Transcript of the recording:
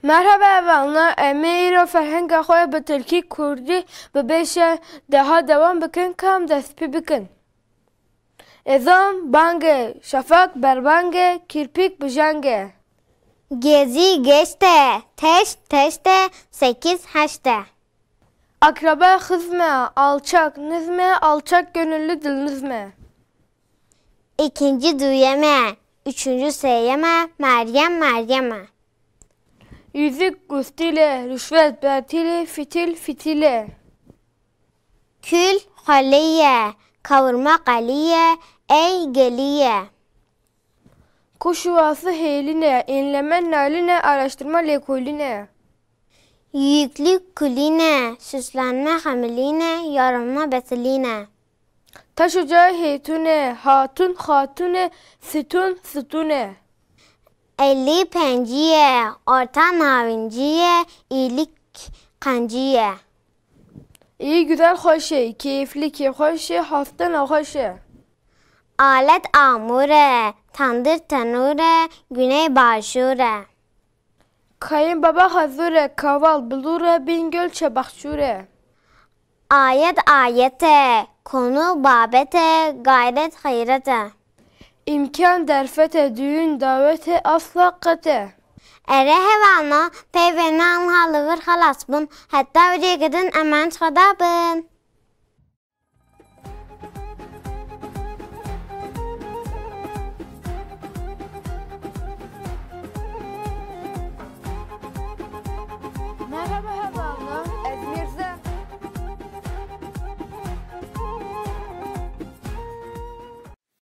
Merhaba evanlar, emir فرهنگ خواه به ترکی کردی به بیش ده دوام بکن کم دست پی بکن. ازام بانگ شفاق بربانگ kirpik بجانگ. Gezi geçte, teşte, 8-8'te. Akraba hızme, alçak nizme, alçak gönüllü dil nizme. İkinci düyeme, üçüncü seyeme, Meryem. Yüzük gustile, rüşvet bertili, fitil fitile. Kül haliye, kavurma kaliye, ey geliye. Kuş yuvası heyline, inleme naline, araştırma lekuline. Yüklü kuline, süslenme hamiline, yarılma betiline. Taş ocağı heytune, hatun hatune, sütune. 50 penciye, orta navinciye, iyilik kanciye. İyi güzel hoşe, keyifli ki hoşe, haftan hoşe. Alet amure, tandır tanure, güney başure. Kayınbaba hazure, kaval bulure, Bingöl çabakçure. Ayet ayete, konu babete, gayret hayrete. İmkan derfete, düğün davete, asla kate. Ere hevana, peyvene anhalıvır halasbın, hatta ödeye gidin emen çıkadabın.